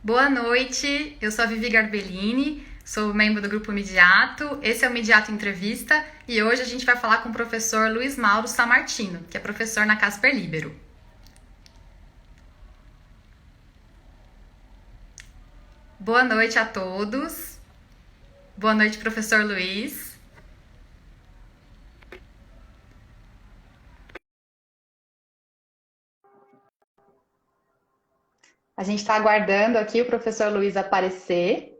Boa noite, eu sou a Vivi Garbellini, sou membro do Grupo Midiato, esse é o Midiato Entrevista e hoje a gente vai falar com o professor Luiz Mauro Sammartino, que é professor na Casper Libero. Boa noite a todos, boa noite, professor Luiz. A gente está aguardando aqui o professor Luiz aparecer.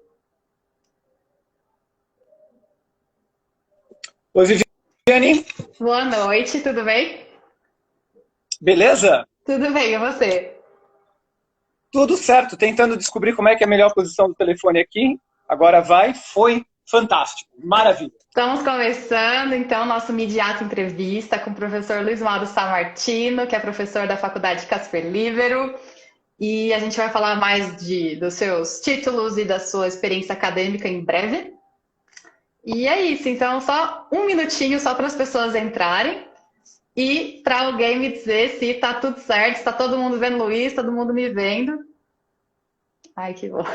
Oi, Viviane, Boa noite, tudo bem? beleza? Tudo bem, e você? Tudo certo, tentando descobrir como é que é a melhor posição do telefone aqui. Agora vai, foi fantástico, maravilha. Estamos começando, então, nosso Midiato Entrevista com o professor Luiz Mauro Sammartino, que é professor da Faculdade Casper Libero. E a gente vai falar mais dos seus títulos e da sua experiência acadêmica em breve. E é isso, então, só um minutinho só para as pessoas entrarem e para alguém me dizer se está tudo certo, se está todo mundo vendo o Luiz, todo mundo me vendo. Ai, que bom.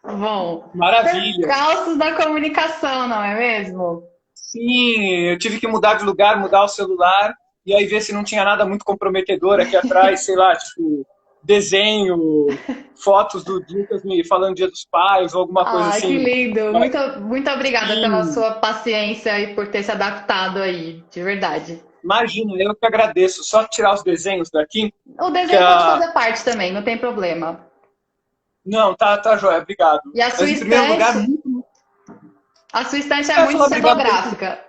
Bom, Maravilha. percalços da comunicação, não é mesmo? Sim, eu tive que mudar de lugar, mudar o celular, e aí ver se não tinha nada muito comprometedor aqui atrás, sei lá, tipo, desenho, fotos do Lucas me falando Dia dos Pais, ou alguma coisa Ai, que assim. lindo. Mas, Muito obrigada pela sim, sua paciência e por ter se adaptado aí, de verdade. imagina, eu que agradeço. Só tirar os desenhos daqui, O que desenho pode a... fazer parte também, não tem problema. Não, tá joia, obrigado. E Mas em primeiro lugar, a sua estante é é muito falar obrigado por tudo. cenográfica.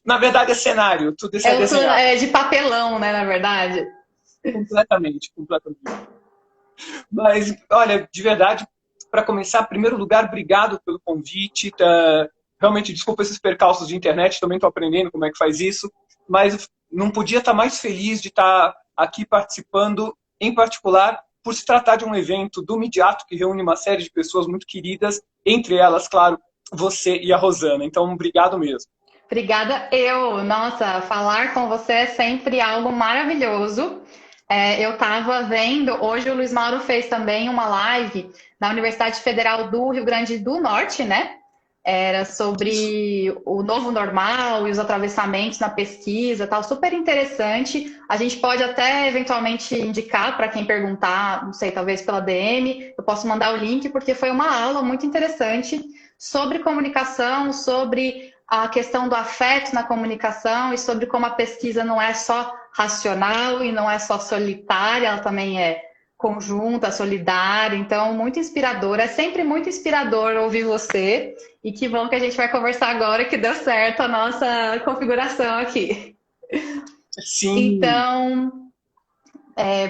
Na verdade, é cenário, tudo isso é desenhado. É de papelão, né, na verdade. Completamente, completamente. Mas, olha, de verdade, para começar, em primeiro lugar, obrigado pelo convite. Realmente, desculpa esses percalços de internet, também estou aprendendo como é que faz isso. Mas não podia estar mais feliz de estar aqui participando, em particular, por se tratar de um evento do Midiato, que reúne uma série de pessoas muito queridas, entre elas, claro, você e a Rosana. Então, obrigado mesmo. Obrigada, eu. Nossa, falar com você é sempre algo maravilhoso. Eu estava vendo, hoje o Luiz Mauro fez também uma live na Universidade Federal do Rio Grande do Norte, né? Era Isso. sobre o novo normal e os atravessamentos na pesquisa, tal, super interessante. A gente pode até eventualmente indicar para quem perguntar, não sei, talvez pela DM, eu posso mandar o link, porque foi uma aula muito interessante sobre comunicação, sobre a questão do afeto na comunicação e sobre como a pesquisa não é só racional e não é só solitária, ela também é conjunta, solidária, então muito inspirador. É sempre muito inspirador ouvir você. E que bom que a gente vai conversar agora que deu certo a nossa configuração aqui. Sim. Então,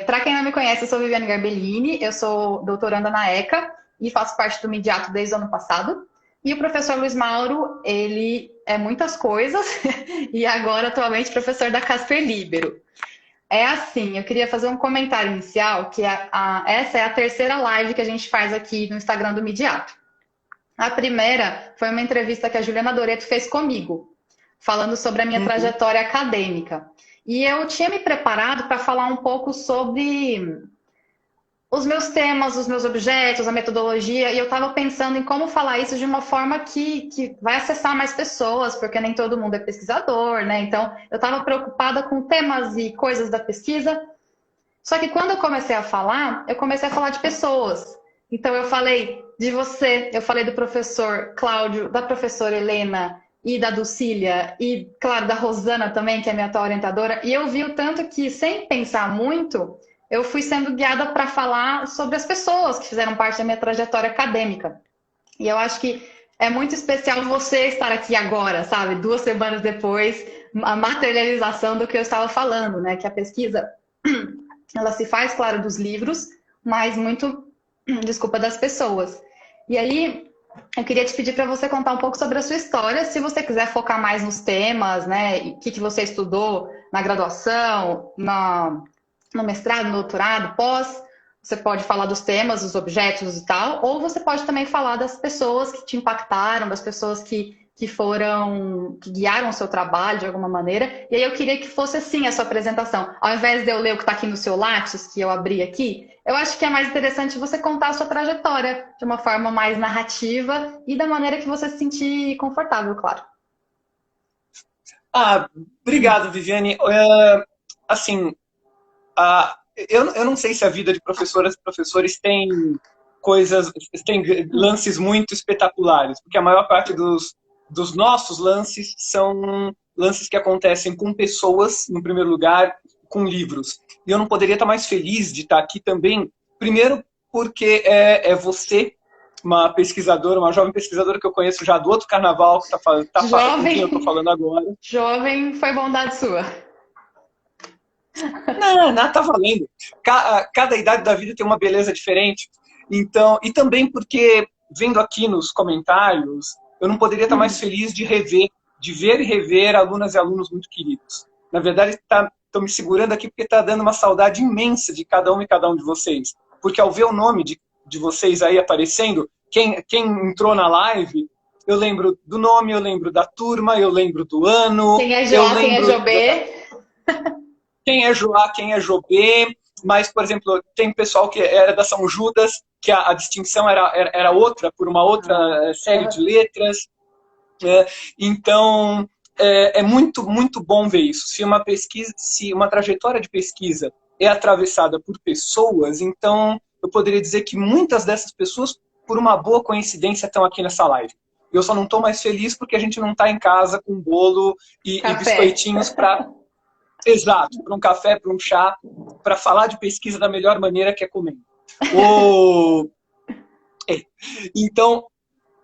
para quem não me conhece, eu sou Viviane Garbellini, eu sou doutoranda na ECA e faço parte do Midiato desde o ano passado. E o professor Luiz Mauro, ele é muitas coisas e agora atualmente professor da Casper Libero. É assim, eu queria fazer um comentário inicial, que essa é a terceira live que a gente faz aqui no Instagram do Midiato. A primeira foi uma entrevista que a Juliana Doreto fez comigo, falando sobre a minha Uhum. trajetória acadêmica. E eu tinha me preparado para falar um pouco sobre os meus temas, os meus objetos, a metodologia, e eu estava pensando em como falar isso de uma forma que vai acessar mais pessoas, porque nem todo mundo é pesquisador, né? Então, eu estava preocupada com temas e coisas da pesquisa. Só que quando eu comecei a falar de pessoas. Então eu falei de você, eu falei do professor Cláudio, da professora Helena e da Dulcília, e claro, da Rosana também, que é minha atual orientadora, e eu vi o tanto que, sem pensar muito, eu fui sendo guiada para falar sobre as pessoas que fizeram parte da minha trajetória acadêmica. E eu acho que é muito especial você estar aqui agora, sabe? 2 semanas depois, a materialização do que eu estava falando, né? Que a pesquisa ela se faz, claro, dos livros, mas muito, desculpa, das pessoas. E aí, eu queria te pedir para você contar um pouco sobre a sua história, se você quiser focar mais nos temas, né? O que você estudou na graduação, no mestrado, no doutorado, pós. Você pode falar dos temas, dos objetos e tal, ou você pode também falar das pessoas que te impactaram, das pessoas que guiaram o seu trabalho de alguma maneira. E aí eu queria que fosse assim a sua apresentação. Ao invés de eu ler o que está aqui no seu Lattes, que eu abri aqui, eu acho que é mais interessante você contar a sua trajetória de uma forma mais narrativa e da maneira que você se sentir confortável, claro. Obrigado, Viviane. Assim, eu não sei se a vida de professoras e professores tem lances muito espetaculares, porque a maior parte dos nossos lances são lances que acontecem com pessoas, no primeiro lugar, com livros. E eu não poderia estar mais feliz de estar aqui também, primeiro porque é você, uma pesquisadora, uma jovem pesquisadora que eu conheço já do outro carnaval, que com quem eu estou falando agora. Jovem foi bondade sua. Não, nada tá valendo. Cada idade da vida tem uma beleza diferente. Então, e também porque, vendo aqui nos comentários, eu não poderia estar mais feliz de ver e rever alunas e alunos muito queridos. Na verdade, estou me segurando aqui porque está dando uma saudade imensa de cada um e cada um de vocês. Porque ao ver o nome de vocês aí aparecendo, quem entrou na live, eu lembro do nome, eu lembro da turma, eu lembro do ano. Quem é Joá, quem é Jobê. Quem é Joá, quem é Jobê. Mas, por exemplo, tem pessoal que era da São Judas, que a distinção era outra, por uma outra série de letras. Então, é muito, muito bom ver isso. Se uma trajetória de pesquisa é atravessada por pessoas, então eu poderia dizer que muitas dessas pessoas, por uma boa coincidência, estão aqui nessa live. Eu só não estou mais feliz porque a gente não está em casa com bolo e biscoitinhos para... Exato, para um café, para um chá, para falar de pesquisa da melhor maneira, que é comendo. Então,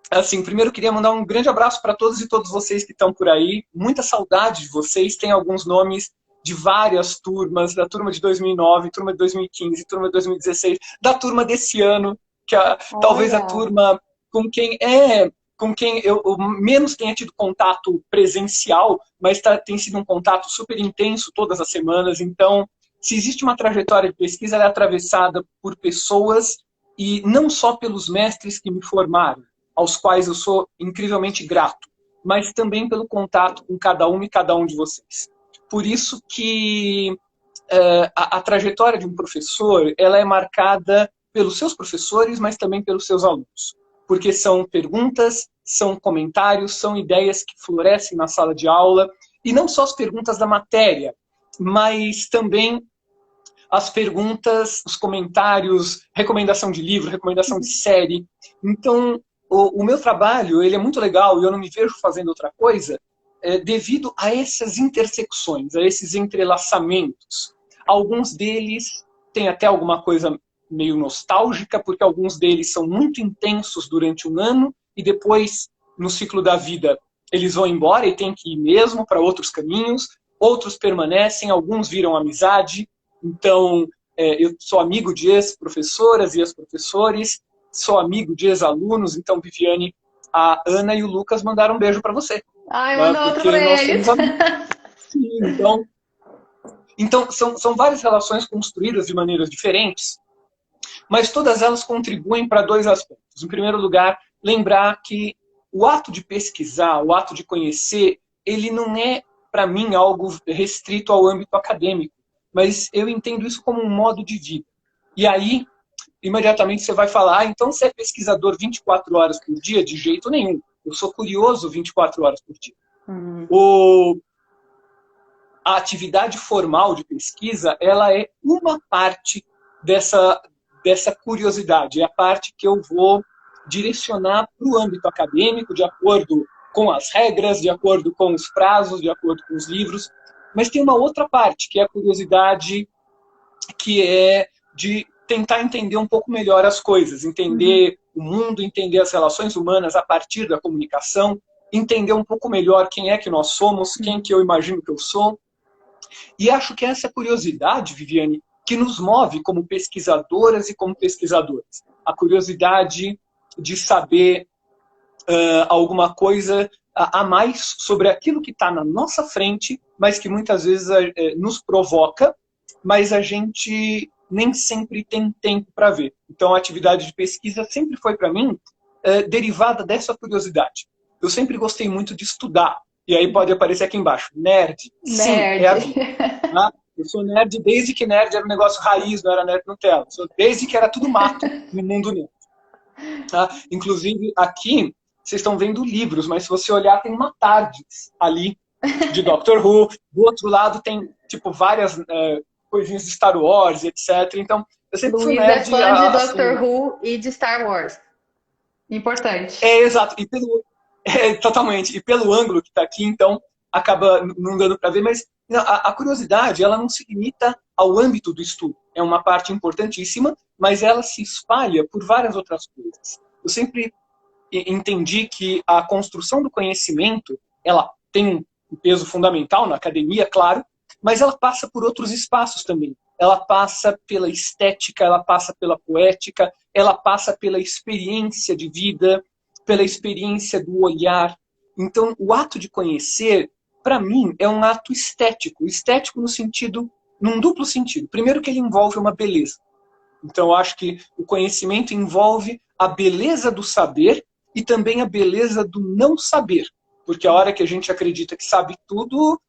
assim, primeiro eu queria mandar um grande abraço para todos e todas vocês que estão por aí. Muita saudade de vocês. Tem alguns nomes de várias turmas, da turma de 2009, turma de 2015, turma de 2016, da turma desse ano, que talvez a turma com quem eu menos tenha tido contato presencial, mas tem sido um contato super intenso todas as semanas. Então, se existe uma trajetória de pesquisa, ela é atravessada por pessoas e não só pelos mestres que me formaram, aos quais eu sou incrivelmente grato, mas também pelo contato com cada um e cada um de vocês. Por isso que a trajetória de um professor, ela é marcada pelos seus professores, mas também pelos seus alunos. Porque são perguntas, são comentários, são ideias que florescem na sala de aula, e não só as perguntas da matéria, mas também as perguntas, os comentários, recomendação de livro, recomendação de série. Então, o meu trabalho, ele é muito legal e eu não me vejo fazendo outra coisa devido a essas intersecções, a esses entrelaçamentos. Alguns deles têm até alguma coisa meio nostálgica, porque alguns deles são muito intensos durante um ano e depois, no ciclo da vida, eles vão embora e tem que ir mesmo para outros caminhos. Outros permanecem, alguns viram amizade. Então, eu sou amigo de ex-professoras e ex-professores, sou amigo de ex-alunos. Então, Viviane, a Ana e o Lucas mandaram um beijo para você. Ai, manda outro para eles. Sim, então são várias relações construídas de maneiras diferentes, mas todas elas contribuem para dois aspectos. Em primeiro lugar, lembrar que o ato de pesquisar, o ato de conhecer, ele não é, para mim, algo restrito ao âmbito acadêmico, mas eu entendo isso como um modo de vida. E aí, imediatamente você vai falar, então você é pesquisador 24 horas por dia? De jeito nenhum. Eu sou curioso 24 horas por dia. A atividade formal de pesquisa, ela é uma parte dessa curiosidade. É a parte que eu vou direcionar para o âmbito acadêmico, de acordo com as regras, de acordo com os prazos, de acordo com os livros. Mas tem uma outra parte, que é a curiosidade, que é de tentar entender um pouco melhor as coisas, entender o mundo, entender as relações humanas a partir da comunicação, entender um pouco melhor quem é que nós somos, quem que eu imagino que eu sou. E acho que essa curiosidade, Viviane, que nos move como pesquisadoras e como pesquisadores. A curiosidade de saber alguma coisa a mais sobre aquilo que está na nossa frente, mas que muitas vezes nos provoca, mas a gente nem sempre tem tempo para ver. Então, a atividade de pesquisa sempre foi, para mim, derivada dessa curiosidade. eu sempre gostei muito de estudar. E aí pode aparecer aqui embaixo, nerd. Sim, é a vida. Tá? Eu sou nerd desde que nerd era um negócio raiz, não era nerd Nutella. Desde que era tudo mato no mundo nerd. Tá? Inclusive, aqui, vocês estão vendo livros, mas se você olhar, tem uma TARDIS ali, de Doctor Who. Do outro lado tem, tipo, várias coisinhas de Star Wars, etc. Então, eu sempre fui Luiz nerd. é fã de Assim, Doctor Who e de Star Wars. Importante. Exato. E totalmente. E pelo ângulo que está aqui, então, acaba não dando para ver, mas a curiosidade, ela não se limita ao âmbito do estudo. É uma parte importantíssima, mas ela se espalha por várias outras coisas. Eu sempre entendi que a construção do conhecimento, ela tem um peso fundamental na academia, claro, mas ela passa por outros espaços também. Ela passa pela estética, ela passa pela poética, ela passa pela experiência de vida, pela experiência do olhar. Então, o ato de conhecer, para mim, é um ato estético. Estético no sentido, num duplo sentido. Primeiro que ele envolve uma beleza. Então, eu acho que o conhecimento envolve a beleza do saber e também a beleza do não saber. Porque a hora que a gente acredita que sabe tudo,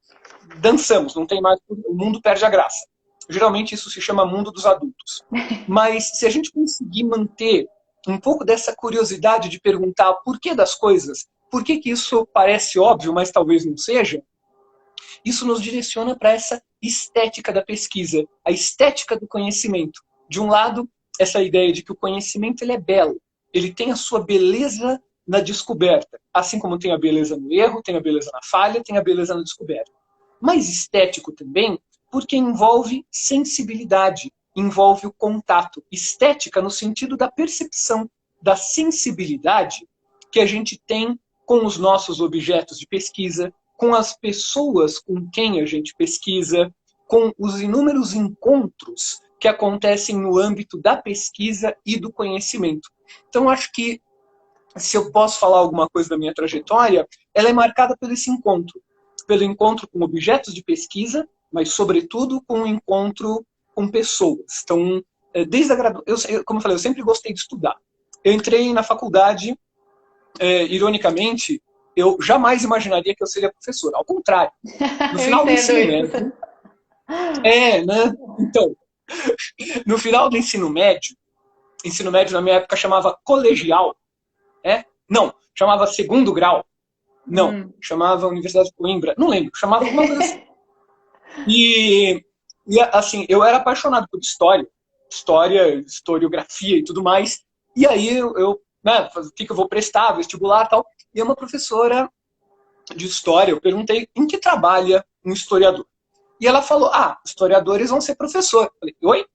dançamos, não tem mais, o mundo perde a graça. Geralmente isso se chama mundo dos adultos. Mas se a gente conseguir manter um pouco dessa curiosidade de perguntar o porquê das coisas, por que isso parece óbvio, mas talvez não seja, isso nos direciona para essa estética da pesquisa, a estética do conhecimento. De um lado, essa ideia de que o conhecimento ele é belo, ele tem a sua beleza na descoberta, assim como tem a beleza no erro, tem a beleza na falha, tem a beleza na descoberta. Mas estético também, porque envolve sensibilidade, envolve o contato. Estética no sentido da percepção, da sensibilidade que a gente tem com os nossos objetos de pesquisa, com as pessoas com quem a gente pesquisa, com os inúmeros encontros que acontecem no âmbito da pesquisa e do conhecimento. Então, acho que, se eu posso falar alguma coisa da minha trajetória, ela é marcada por esse encontro. Pelo encontro com objetos de pesquisa, mas, sobretudo, com o encontro com pessoas. Então, desde a graduação, como eu falei, eu sempre gostei de estudar. Eu entrei na faculdade, ironicamente, eu jamais imaginaria que eu seria professor. Ao contrário. No final do ensino médio... né? Então, no final do ensino médio na minha época chamava colegial, não, chamava segundo grau, não, chamava Universidade de Coimbra, não lembro, chamava alguma coisa assim. E assim, eu era apaixonado por historiografia e tudo mais, e aí o que eu vou prestar, vestibular e tal, e uma professora de história, eu perguntei em que trabalha um historiador. E ela falou, historiadores vão ser professor. Eu falei, oi?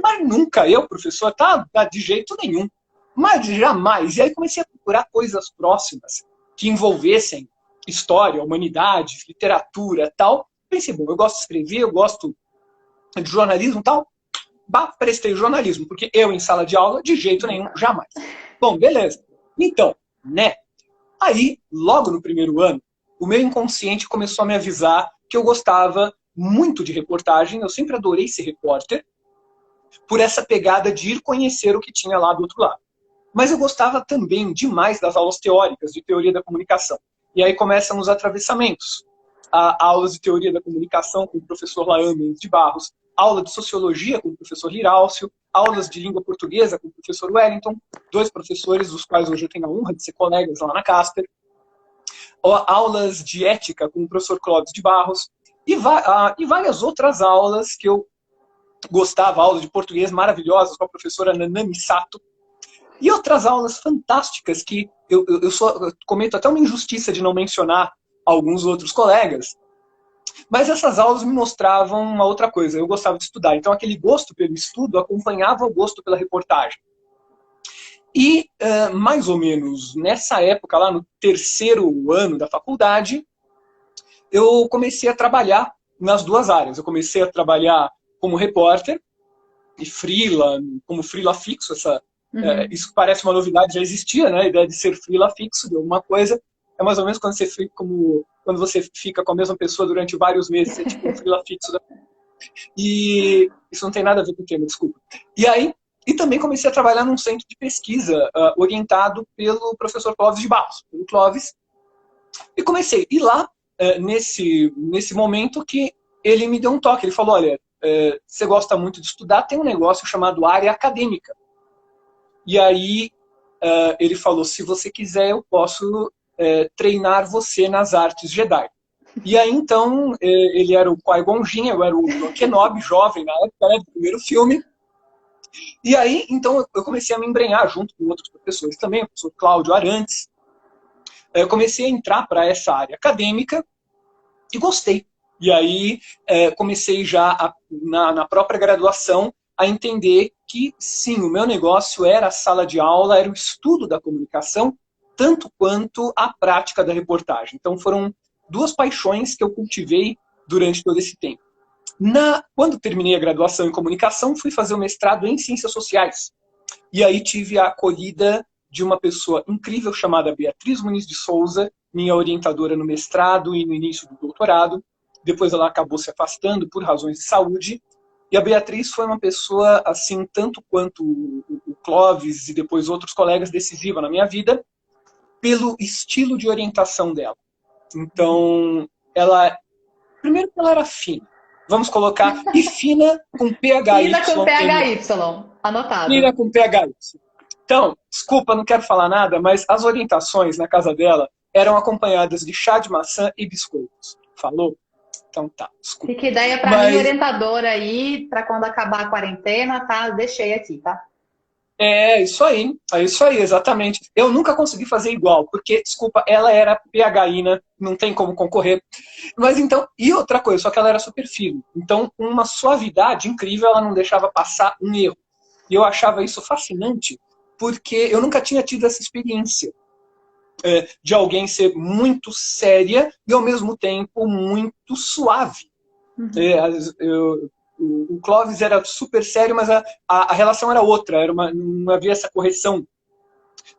Mas nunca eu, professor, tá de jeito nenhum. Mas jamais. E aí comecei a procurar coisas próximas que envolvessem história, humanidades, literatura e tal. Pensei, bom, eu gosto de escrever, eu gosto de jornalismo e tal. Prestei jornalismo, porque eu em sala de aula, de jeito nenhum, jamais. Bom, beleza. Então, né? Aí, logo no primeiro ano, o meu inconsciente começou a me avisar que eu gostava muito de reportagem, eu sempre adorei ser repórter, por essa pegada de ir conhecer o que tinha lá do outro lado. Mas eu gostava também demais das aulas teóricas de teoria da comunicação. E aí começam os atravessamentos. Aulas de teoria da comunicação com o professor Laam Mendes de Barros, aula de sociologia com o professor Lirálcio, aulas de língua portuguesa com o professor Wellington, 2 professores, dos quais hoje eu tenho a honra de ser colegas lá na Casper, aulas de ética com o professor Clóvis de Barros, e várias outras aulas que eu gostava, aulas de português maravilhosas com a professora Nanami Sato, e outras aulas fantásticas que eu cometo até uma injustiça de não mencionar alguns outros colegas, mas essas aulas me mostravam uma outra coisa, eu gostava de estudar, então aquele gosto pelo estudo acompanhava o gosto pela reportagem. E, mais ou menos nessa época, lá no terceiro ano da faculdade, eu comecei a trabalhar nas duas áreas. Eu comecei a trabalhar como repórter e como freela fixo. Isso parece uma novidade, já existia, né? A ideia de ser freela fixo de alguma coisa. É mais ou menos quando você fica com a mesma pessoa durante vários meses, é tipo um freela fixo. E isso não tem nada a ver com o tema, desculpa. E também comecei a trabalhar num centro de pesquisa orientado pelo professor Clóvis de Barros. Pelo Clóvis, E comecei. E lá, nesse momento que ele me deu um toque. Ele falou, olha, você gosta muito de estudar, tem um negócio chamado área acadêmica. E aí ele falou, se você quiser, eu posso treinar você nas artes Jedi. E aí, então, ele era o Qui-Gon Jinn, eu era o Kenobi, jovem na época, né, do primeiro filme. E aí, então, eu comecei a me embrenhar junto com outros professores também, o professor Cláudio Arantes. Eu comecei a entrar para essa área acadêmica e gostei. E aí, comecei já, na própria graduação, a entender que, sim, o meu negócio era a sala de aula, era o estudo da comunicação, tanto quanto a prática da reportagem. Então, foram duas paixões que eu cultivei durante todo esse tempo. Quando terminei a graduação em comunicação, fui fazer o mestrado em ciências sociais. E aí tive a acolhida de uma pessoa incrível chamada Beatriz Muniz de Souza, minha orientadora no mestrado e no início do doutorado. Depois ela acabou se afastando por razões de saúde. E a Beatriz foi uma pessoa, assim, tanto quanto o Clóvis e depois outros colegas, decisiva na minha vida, pelo estilo de orientação dela. Então, primeiro que ela era fina. Vamos colocar, e fina com PHY. Fina com PHY, anotado. Fina com PHY. Então, desculpa, não quero falar nada, mas as orientações na casa dela eram acompanhadas de chá de maçã e biscoitos. Falou? Então tá, desculpa. Fica ideia para mim, orientadora aí, para quando acabar a quarentena, tá? Deixei aqui, tá? É isso aí, exatamente. Eu nunca consegui fazer igual, porque, desculpa, ela era PHína, não tem como concorrer. Mas então, e outra coisa, só que ela era super firme. Então, uma suavidade incrível, ela não deixava passar um erro. E eu achava isso fascinante, porque eu nunca tinha tido essa experiência de alguém ser muito séria e, ao mesmo tempo, muito suave. Uhum. O Clóvis era super sério, mas a relação era outra. Não havia essa correção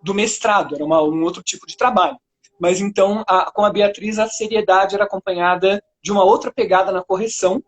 do mestrado, era um outro tipo de trabalho. Mas então, com a Beatriz, a seriedade era acompanhada de uma outra pegada na correção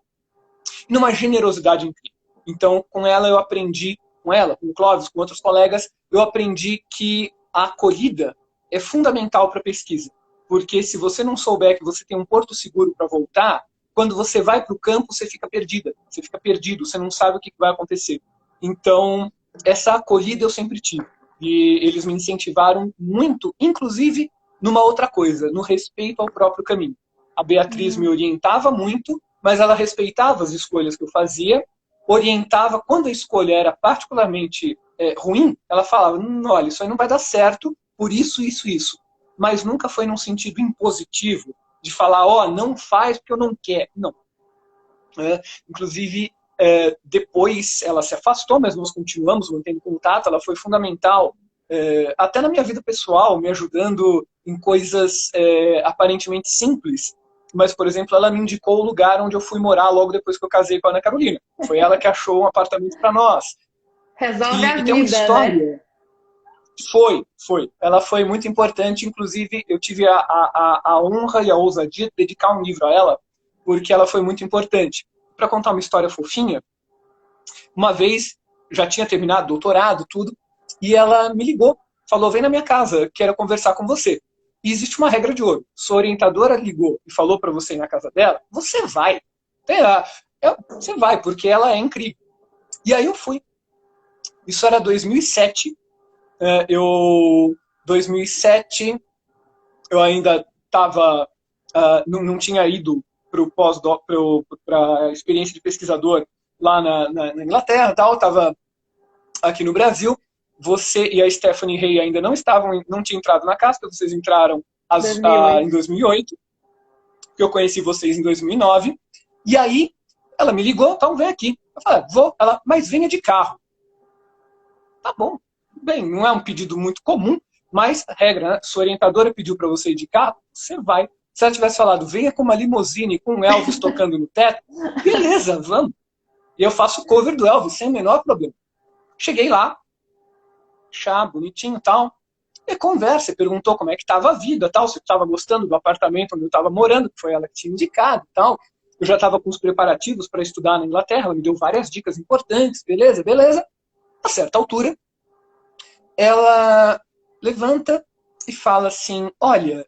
e numa generosidade incrível. Então, com ela eu aprendi, com o Clóvis, com outros colegas, eu aprendi que a acolhida é fundamental para a pesquisa. Porque se você não souber que você tem um porto seguro para voltar, quando você vai para o campo, você fica perdida, você fica perdido, você não sabe o que vai acontecer. Então, essa acolhida eu sempre tive. E eles me incentivaram muito, inclusive numa outra coisa, no respeito ao próprio caminho. A Beatriz me orientava muito, mas ela respeitava as escolhas que eu fazia, orientava quando a escolha era particularmente ruim, ela falava, olha, isso aí não vai dar certo, por isso, isso, isso. Mas nunca foi num sentido impositivo, de falar, não faz porque eu não quero. Não. Inclusive, depois ela se afastou, mas nós continuamos mantendo contato, ela foi fundamental, até na minha vida pessoal, me ajudando em coisas aparentemente simples. Mas, por exemplo, ela me indicou o lugar onde eu fui morar logo depois que eu casei com a Ana Carolina. Foi ela que achou um apartamento para nós. Resolve a vida, tem uma história, né? Foi. Ela foi muito importante. Inclusive, eu tive a honra e a ousadia de dedicar um livro a ela, porque ela foi muito importante. Para contar uma história fofinha, uma vez, já tinha terminado doutorado, tudo, e ela me ligou, falou, vem na minha casa, quero conversar com você. E existe uma regra de ouro. Sua orientadora ligou e falou para você ir na casa dela, você vai. Você vai, porque ela é incrível. E aí eu fui. Isso era 2007. 2007, eu ainda estava, não tinha ido para a experiência de pesquisador lá na Inglaterra, estava aqui no Brasil. Você e a Stephanie Hay ainda não tinham entrado na casa, porque vocês entraram em 2008, que eu conheci vocês em 2009. E aí, ela me ligou, então vem aqui. Eu falei, vou. Ela, mas venha de carro. Tá bom. Bem, não é um pedido muito comum, mas a regra, né? Sua orientadora pediu para você ir de carro, você vai. Se ela tivesse falado, venha com uma limusine com o Elvis tocando no teto, beleza, vamos. E eu faço cover do Elvis, sem o menor problema. Cheguei lá, chá, bonitinho e tal, e conversa, perguntou como é que estava a vida, tal, se eu estava gostando do apartamento onde eu estava morando, que foi ela que tinha indicado e tal. Eu já estava com os preparativos para estudar na Inglaterra, ela me deu várias dicas importantes, beleza. A certa altura, ela levanta e fala assim, olha,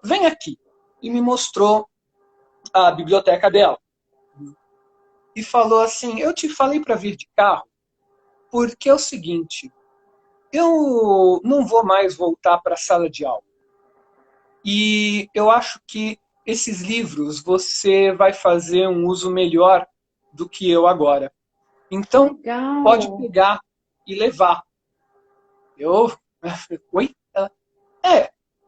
vem aqui. E me mostrou a biblioteca dela. E falou assim, eu te falei para vir de carro, porque é o seguinte, eu não vou mais voltar para a sala de aula. E eu acho que esses livros você vai fazer um uso melhor do que eu agora. Então, pode Legal. pegar e levar. Eu, oi? Ela,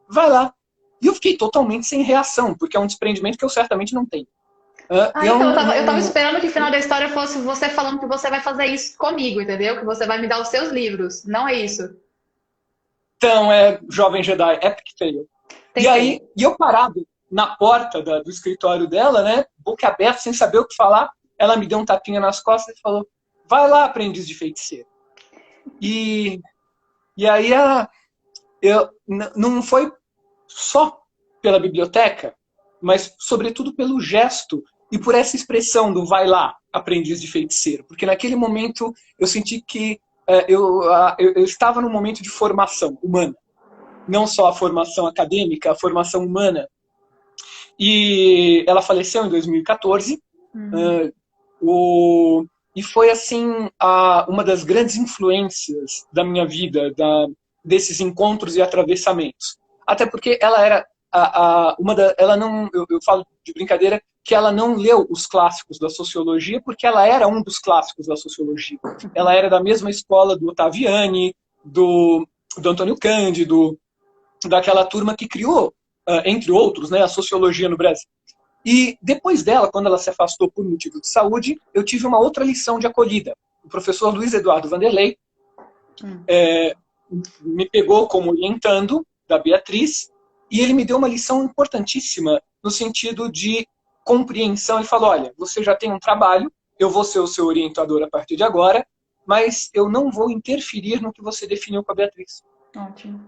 vai lá. E eu fiquei totalmente sem reação, porque é um desprendimento que eu certamente não tenho. Ah, Eu então, não, eu tava não, esperando que o final da história fosse você falando que você vai fazer isso comigo, entendeu? Que você vai me dar os seus livros. Não é isso. então, Jovem Jedi, Epic Fail. E Tentei. aí, e eu parado na porta do escritório dela, né, boca aberta, sem saber o que falar, ela me deu um tapinha nas costas e falou, vai lá, aprendiz de feiticeiro. E, e aí não foi só pela biblioteca, mas sobretudo pelo gesto e por essa expressão do vai lá, aprendiz de feiticeiro. Porque naquele momento eu senti que eu estava num momento de formação humana. Não só a formação acadêmica, a formação humana. E ela faleceu em 2014. Hum. E foi, assim, uma das grandes influências da minha vida, desses encontros e atravessamentos. Até porque ela era ela não, eu falo de brincadeira, que ela não leu os clássicos da sociologia, porque ela era um dos clássicos da sociologia. Ela era da mesma escola do Ottaviani, do Antônio Cândido, daquela turma que criou, entre outros, né, a sociologia no Brasil. E depois dela, quando ela se afastou por motivo de saúde, eu tive uma outra lição de acolhida. O professor Luiz Eduardo Vanderlei me pegou como orientando da Beatriz e ele me deu uma lição importantíssima no sentido de compreensão. Ele falou, olha, você já tem um trabalho, eu vou ser o seu orientador a partir de agora, mas eu não vou interferir no que você definiu com a Beatriz. Ótimo.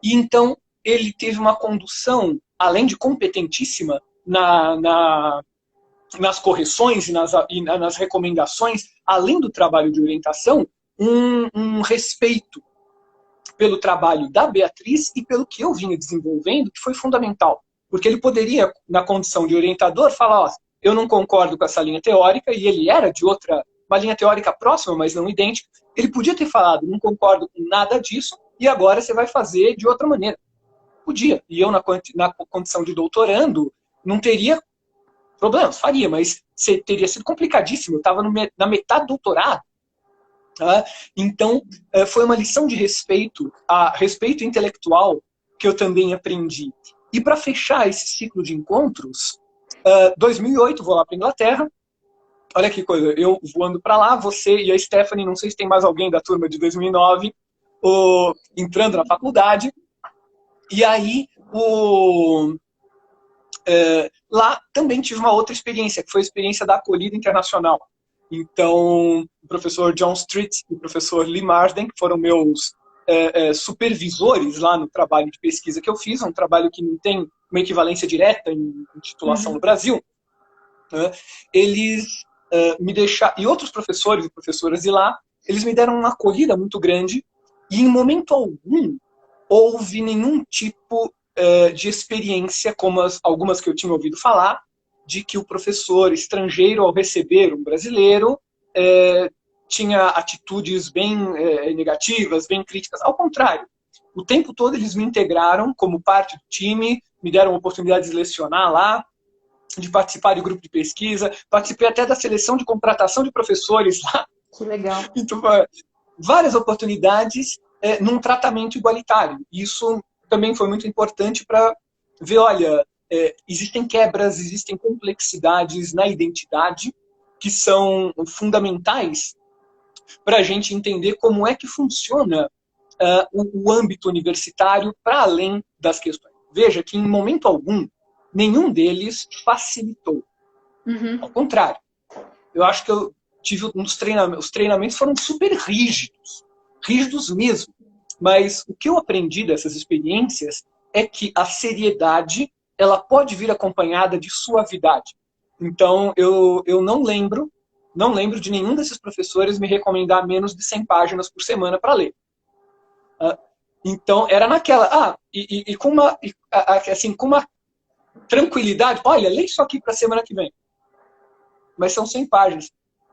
E então ele teve uma condução, além de competentíssima, nas correções e nas recomendações, além do trabalho de orientação, um respeito pelo trabalho da Beatriz e pelo que eu vinha desenvolvendo, que foi fundamental. Porque ele poderia, na condição de orientador, falar, ó, eu não concordo com essa linha teórica, e ele era de uma linha teórica próxima, mas não idêntica. Ele podia ter falado, não concordo com nada disso, e agora você vai fazer de outra maneira. Podia. E eu, na condição de doutorando, não teria problemas, faria, mas teria sido complicadíssimo. Eu estava na metade do doutorado. Tá? Então, foi uma lição de respeito, respeito intelectual, que eu também aprendi. E para fechar esse ciclo de encontros, 2008, vou lá para a Inglaterra. Olha que coisa, eu voando para lá, você e a Stephanie, não sei se tem mais alguém da turma de 2009, entrando na faculdade. E aí, lá também tive uma outra experiência, que foi a experiência da acolhida internacional. Então, o professor John Street e o professor Lee Marsden, que foram meus supervisores lá no trabalho de pesquisa que eu fiz, um trabalho que não tem uma equivalência direta em titulação no Brasil, né? Eles me deixaram, e outros professores e professoras de lá, eles me deram uma acolhida muito grande, e em momento algum houve nenhum tipo de experiência, como algumas que eu tinha ouvido falar, de que o professor estrangeiro, ao receber um brasileiro, tinha atitudes bem negativas, bem críticas. Ao contrário, o tempo todo eles me integraram como parte do time, me deram a oportunidade de lecionar lá, de participar de grupo de pesquisa, participei até da seleção de contratação de professores lá. Que legal. Então, várias oportunidades num tratamento igualitário. Isso também foi muito importante para ver, olha, existem quebras, existem complexidades na identidade que são fundamentais para a gente entender como é que funciona o âmbito universitário para além das questões. Veja que, em momento algum, nenhum deles facilitou. Ao contrário. Eu acho que eu tive os treinamentos foram super rígidos. Rígidos mesmo. Mas o que eu aprendi dessas experiências é que a seriedade ela pode vir acompanhada de suavidade. Então, eu não lembro de nenhum desses professores me recomendar menos de 100 páginas por semana para ler. Então, era naquela... com uma, assim, com uma tranquilidade. Olha, lê isso aqui para a semana que vem. Mas são 100 páginas.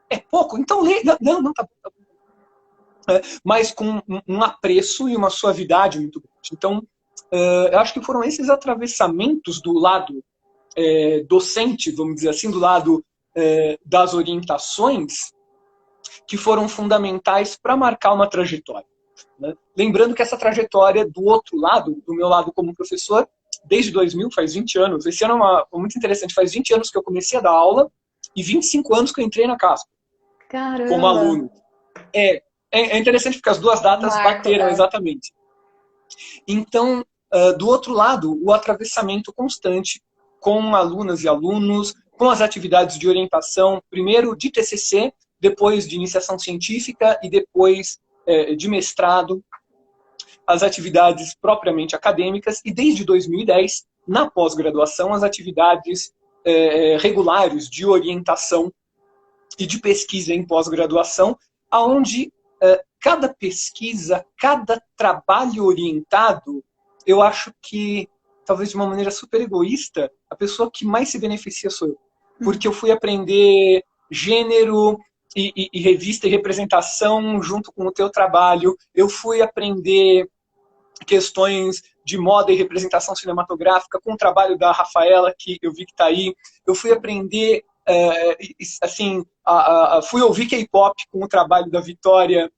É pouco? Então lê. Não, tá bom. Tá bom. Mas com um apreço e uma suavidade muito grande. Então, eu acho que foram esses atravessamentos do lado docente, vamos dizer assim, do lado das orientações, que foram fundamentais para marcar uma trajetória. Né? Lembrando que essa trajetória do outro lado, do meu lado como professor, desde 2000, faz 20 anos. Esse ano é muito interessante. Faz 20 anos que eu comecei a dar aula e 25 anos que eu entrei na Casper. Caramba! Como aluno. É interessante porque as duas datas bateram exatamente. Então, do outro lado, o atravessamento constante com alunas e alunos, com as atividades de orientação, primeiro de TCC, depois de iniciação científica e depois de mestrado, as atividades propriamente acadêmicas, e desde 2010, na pós-graduação, as atividades regulares de orientação e de pesquisa em pós-graduação, onde cada pesquisa, cada trabalho orientado, eu acho que, talvez de uma maneira super egoísta, a pessoa que mais se beneficia sou eu. Porque eu fui aprender gênero e revista e representação junto com o teu trabalho. Eu fui aprender questões de moda e representação cinematográfica com o trabalho da Rafaela, que eu vi que está aí. Eu fui aprender, fui ouvir K-pop com o trabalho da Vitória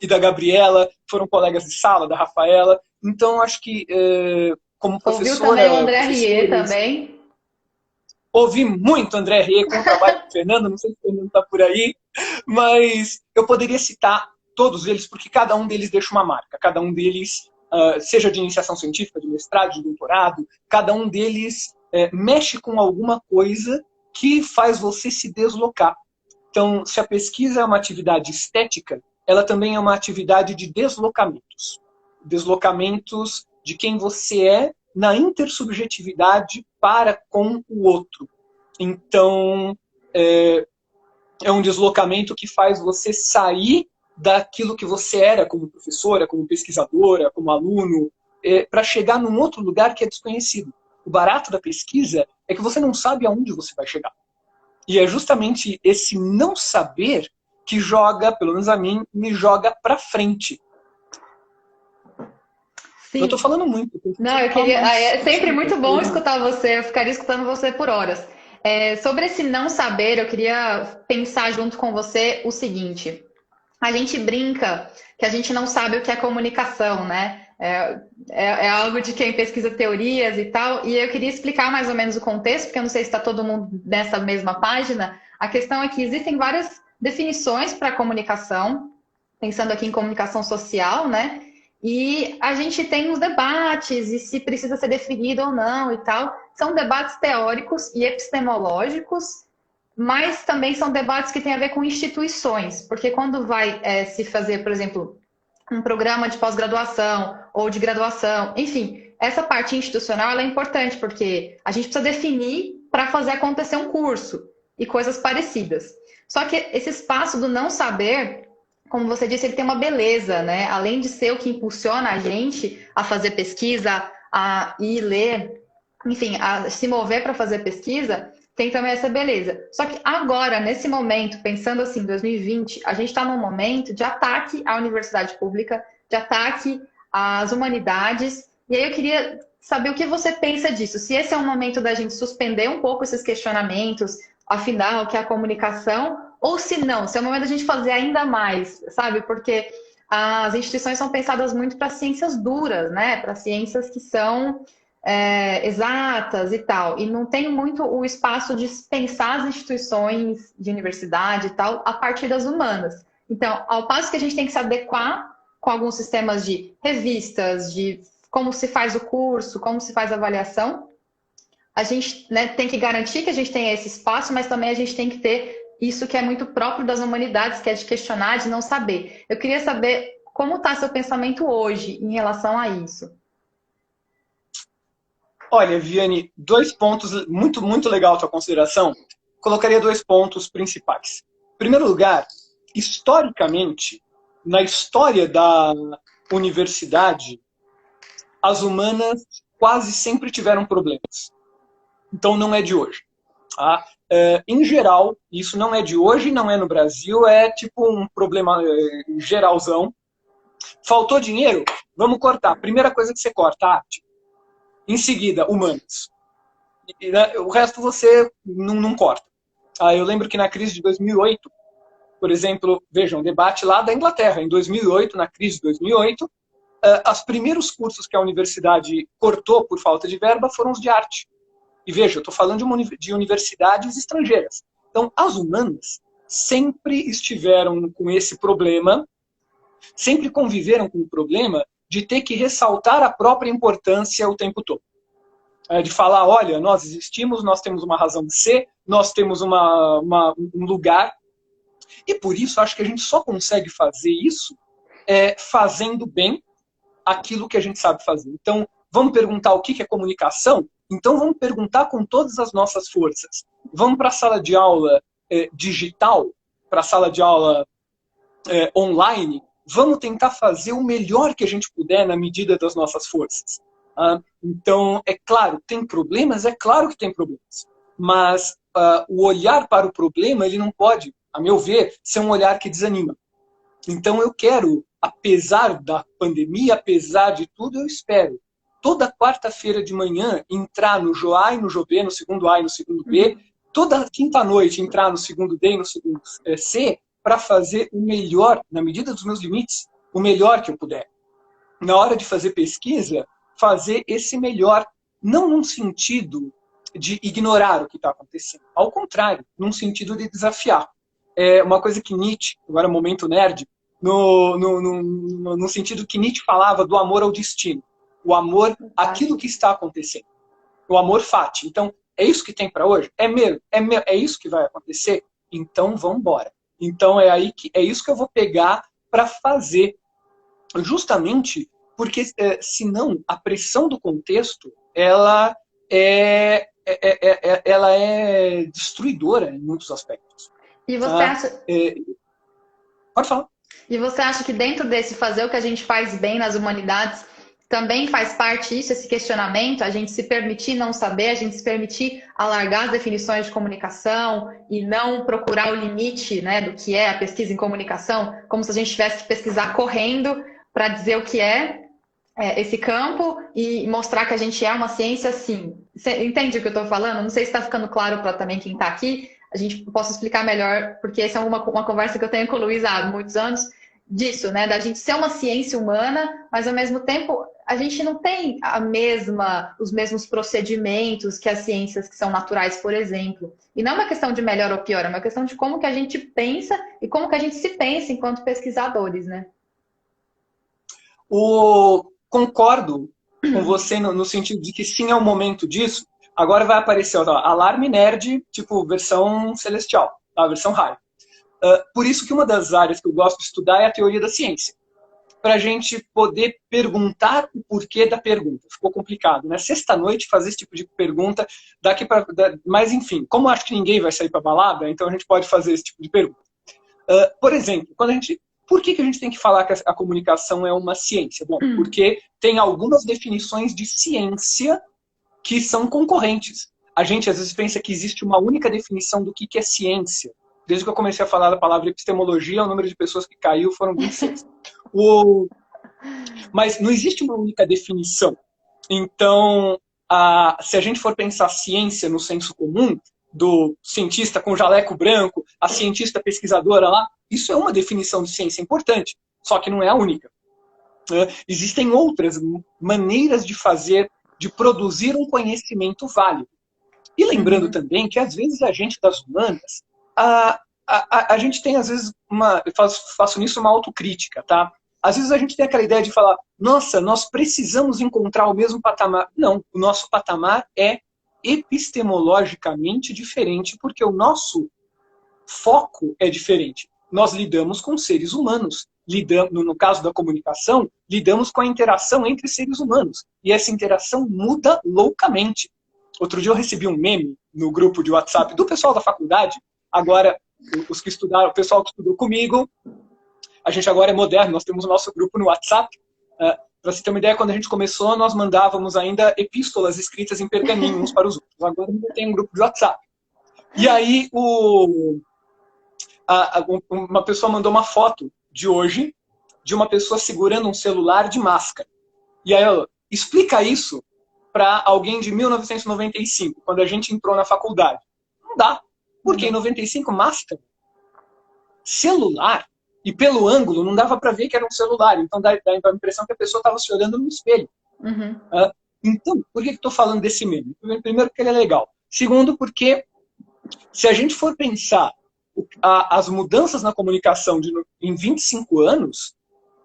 e da Gabriela, foram colegas de sala da Rafaela. Então, acho que, como professora... Ouviu também o André Rie também? Ouvi muito André Rie com o trabalho do Fernando, não sei se o Fernando está por aí, mas eu poderia citar todos eles, porque cada um deles deixa uma marca, cada um deles, seja de iniciação científica, de mestrado, de doutorado, cada um deles mexe com alguma coisa que faz você se deslocar. Então, se a pesquisa é uma atividade estética, ela também é uma atividade de deslocamentos. Deslocamentos de quem você é na intersubjetividade para com o outro. Então, é um deslocamento que faz você sair daquilo que você era como professora, como pesquisadora, como aluno, para chegar num outro lugar que é desconhecido. O barato da pesquisa é que você não sabe aonde você vai chegar. E é justamente esse não saber que joga, pelo menos a mim, me joga para frente. Sim. Eu tô falando muito. Não, eu queria. É sempre muito bom escutar você, eu ficaria escutando você por horas. Sobre esse não saber, eu queria pensar junto com você o seguinte. A gente brinca que a gente não sabe o que é comunicação, né? É algo de quem pesquisa teorias e tal, e eu queria explicar mais ou menos o contexto, porque eu não sei se está todo mundo nessa mesma página. A questão é que existem várias definições para comunicação, pensando aqui em comunicação social, né? E a gente tem os debates, e se precisa ser definido ou não e tal. São debates teóricos e epistemológicos, mas também são debates que têm a ver com instituições, porque quando vai se fazer, por exemplo, um programa de pós-graduação ou de graduação, enfim, essa parte institucional ela é importante, porque a gente precisa definir para fazer acontecer um curso e coisas parecidas. Só que esse espaço do não saber, como você disse, ele tem uma beleza, né? Além de ser o que impulsiona a gente a fazer pesquisa, a ir ler, enfim, a se mover para fazer pesquisa, tem também essa beleza. Só que agora, nesse momento, pensando assim, 2020, a gente está num momento de ataque à universidade pública, de ataque às humanidades, e aí eu queria saber o que você pensa disso. Se esse é um momento da gente suspender um pouco esses questionamentos, afinal, o que é a comunicação, ou se não, se é o momento da gente fazer ainda mais, sabe? Porque as instituições são pensadas muito para ciências duras, né? Para ciências que são exatas e tal. E não tem muito o espaço de pensar as instituições de universidade e tal a partir das humanas. Então, ao passo que a gente tem que se adequar com alguns sistemas de revistas, de como se faz o curso, como se faz a avaliação, a gente, né, tem que garantir que a gente tenha esse espaço, mas também a gente tem que ter isso que é muito próprio das humanidades, que é de questionar, de não saber. Eu queria saber como está seu pensamento hoje em relação a isso. Olha, Viane, 2 pontos, muito legal a tua consideração. Colocaria 2 pontos principais. Em primeiro lugar, historicamente, na história universidade, as humanas quase sempre tiveram problemas. Então não é de hoje. Tá? Em geral, isso não é de hoje, não é no Brasil, é tipo um problema geralzão. Faltou dinheiro? Vamos cortar. Primeira coisa que você corta, arte. Em seguida, humanas. O resto você não corta. Eu lembro que na crise de 2008, por exemplo, vejam, um debate lá da Inglaterra, em 2008, na crise de 2008, os primeiros cursos que a universidade cortou por falta de verba foram os de arte. E veja, eu estou falando de universidades estrangeiras. Então, as humanas sempre estiveram com esse problema, sempre conviveram com o problema de ter que ressaltar a própria importância o tempo todo. De falar, olha, nós existimos, nós temos uma razão de ser, nós temos um lugar. E por isso, acho que a gente só consegue fazer isso fazendo bem aquilo que a gente sabe fazer. Então, vamos perguntar o que é comunicação? Então, vamos perguntar com todas as nossas forças. Vamos para a sala de aula digital, para a sala de aula online. Vamos tentar fazer o melhor que a gente puder na medida das nossas forças. Então, é claro, tem problemas? É claro que tem problemas. Mas o olhar para o problema, ele não pode, a meu ver, ser um olhar que desanima. Então, eu quero, apesar da pandemia, apesar de tudo, eu espero toda quarta-feira de manhã entrar no JOA e no JB, no segundo A e no segundo B, toda quinta-noite entrar no segundo D e no segundo C, para fazer o melhor, na medida dos meus limites, o melhor que eu puder. Na hora de fazer pesquisa, fazer esse melhor, não num sentido de ignorar o que está acontecendo, ao contrário, num sentido de desafiar. É uma coisa que Nietzsche, agora momento nerd, no sentido que Nietzsche falava do amor ao destino. O amor àquilo que está acontecendo. O amor fati. Então, é isso que tem para hoje? É isso que vai acontecer? Então, vamos embora. Então, é isso que eu vou pegar para fazer. Justamente porque, senão, a pressão do contexto, ela é destruidora em muitos aspectos. E você acha... Pode falar. E você acha que dentro desse fazer o que a gente faz bem nas humanidades, também faz parte isso, esse questionamento, a gente se permitir não saber, a gente se permitir alargar as definições de comunicação e não procurar o limite, né, do que é a pesquisa em comunicação, como se a gente tivesse que pesquisar correndo para dizer o que é esse campo e mostrar que a gente é uma ciência, sim. Você entende o que eu estou falando? Não sei se está ficando claro para também quem está aqui. A gente posso explicar melhor, porque essa é uma conversa que eu tenho com o Luiz há muitos anos, disso, né? Da gente ser uma ciência humana, mas ao mesmo tempo a gente não tem os mesmos procedimentos que as ciências que são naturais, por exemplo. E não é uma questão de melhor ou pior, é uma questão de como que a gente pensa e como que a gente se pensa enquanto pesquisadores, né? Concordo com você no sentido de que sim, é o momento disso. Agora vai aparecer Alarme Nerd, tipo versão celestial, a versão high. Por isso que uma das áreas que eu gosto de estudar é a teoria da ciência. Para a gente poder perguntar o porquê da pergunta. Ficou complicado, né? Sexta-noite fazer esse tipo de pergunta, mas enfim, como acho que ninguém vai sair para balada, então a gente pode fazer esse tipo de pergunta. Por exemplo, por que a gente tem que falar que a comunicação é uma ciência? Bom, porque tem algumas definições de ciência que são concorrentes. A gente às vezes pensa que existe uma única definição do que é ciência. Desde que eu comecei a falar da palavra epistemologia, o número de pessoas que caiu foram 26. Mas não existe uma única definição. Então, se a gente for pensar ciência no senso comum, do cientista com jaleco branco, a cientista pesquisadora lá, isso é uma definição de ciência importante, só que não é a única. Existem outras maneiras de produzir um conhecimento válido. E lembrando também que, às vezes, a gente das humanas, a gente tem, às vezes, eu faço nisso uma autocrítica, tá? Às vezes a gente tem aquela ideia de falar, nossa, nós precisamos encontrar o mesmo patamar. Não, o nosso patamar é epistemologicamente diferente, porque o nosso foco é diferente. Nós lidamos com seres humanos. No caso da comunicação, lidamos com a interação entre seres humanos. E essa interação muda loucamente. Outro dia eu recebi um meme no grupo de WhatsApp do pessoal da faculdade. Agora, os que estudaram, o pessoal que estudou comigo, a gente agora é moderno, nós temos o nosso grupo no WhatsApp. Para você ter uma ideia, quando a gente começou, nós mandávamos ainda epístolas escritas em pergaminho uns para os outros. Agora ainda tem um grupo de WhatsApp. E aí uma pessoa mandou uma foto de hoje de uma pessoa segurando um celular de máscara. E aí eu explica isso para alguém de 1995, quando a gente entrou na faculdade. Não dá. Porque em 95, máscara, celular, e pelo ângulo não dava para ver que era um celular. Então dá a impressão que a pessoa estava se olhando no espelho. Uhum. Então, por que estou falando desse meme? Primeiro, porque ele é legal. Segundo, porque se a gente for pensar as mudanças na comunicação em 25 anos,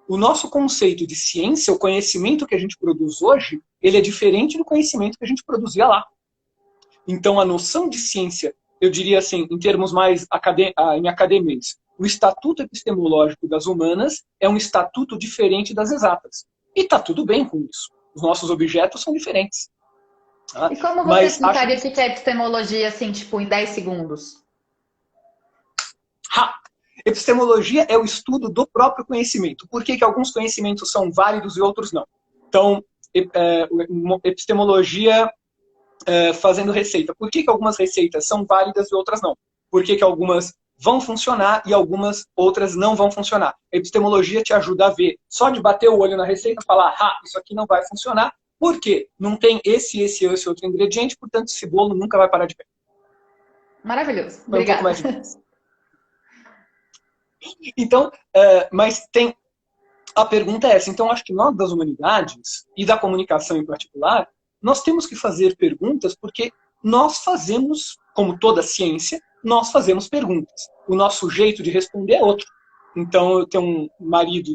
o nosso conceito de ciência, o conhecimento que a gente produz hoje, ele é diferente do conhecimento que a gente produzia lá. Então, a noção de ciência, eu diria assim, em termos mais em acadêmicos, o estatuto epistemológico das humanas é um estatuto diferente das exatas. E está tudo bem com isso. Os nossos objetos são diferentes. E como você explicaria o que é epistemologia, assim, tipo, em 10 segundos? Epistemologia é o estudo do próprio conhecimento. Por que alguns conhecimentos são válidos e outros não? Então, epistemologia fazendo receita. Por que algumas receitas são válidas e outras não? Por que algumas vão funcionar e algumas outras não vão funcionar? A epistemologia te ajuda a ver, só de bater o olho na receita, falar, isso aqui não vai funcionar, por quê? Não tem esse outro ingrediente, portanto, esse bolo nunca vai parar de pé. Maravilhoso. Obrigada. Um pouco mais difícil. Então, mas a pergunta é essa. Então, acho que nós das humanidades, e da comunicação em particular, nós temos que fazer perguntas porque nós fazemos, como toda ciência, nós fazemos perguntas. O nosso jeito de responder é outro. Então, eu tenho um marido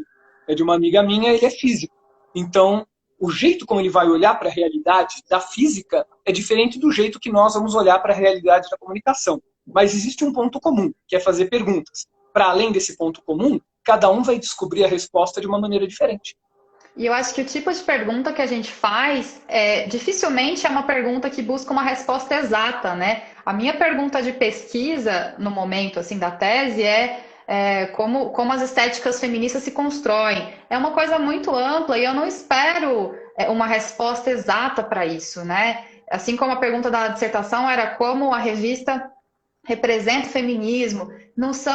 de uma amiga minha, ele é físico. Então, o jeito como ele vai olhar para a realidade da física é diferente do jeito que nós vamos olhar para a realidade da comunicação. Mas existe um ponto comum, que é fazer perguntas. Para além desse ponto comum, cada um vai descobrir a resposta de uma maneira diferente. E eu acho que o tipo de pergunta que a gente faz, dificilmente é uma pergunta que busca uma resposta exata, né? A minha pergunta de pesquisa, no momento assim da tese, como as estéticas feministas se constroem. É uma coisa muito ampla e eu não espero uma resposta exata para isso, né? Assim como a pergunta da dissertação era como a revista representa o feminismo,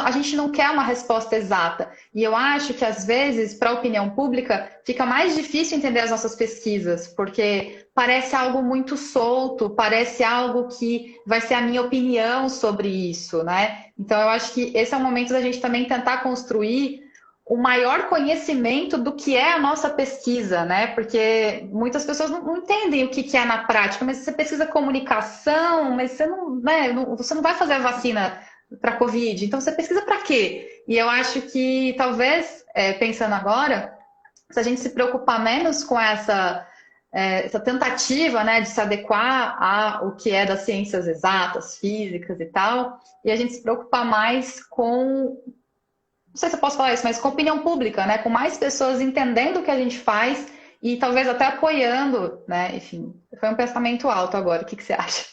a gente não quer uma resposta exata. E eu acho que, às vezes, para a opinião pública, fica mais difícil entender as nossas pesquisas, porque parece algo muito solto, parece algo que vai ser a minha opinião sobre isso, né? Então, eu acho que esse é o momento da gente também tentar construir o maior conhecimento do que é a nossa pesquisa, né? Porque muitas pessoas não entendem o que é na prática, mas você pesquisa comunicação, mas você não vai fazer a vacina para Covid, então você pesquisa para quê? E eu acho que talvez, pensando agora, se a gente se preocupar menos com essa tentativa, né, de se adequar ao que é das ciências exatas, físicas e tal, e a gente se preocupar mais com... Não sei se eu posso falar isso, mas com opinião pública, né? Com mais pessoas entendendo o que a gente faz e talvez até apoiando, né? Enfim, foi um pensamento alto agora. O que você acha?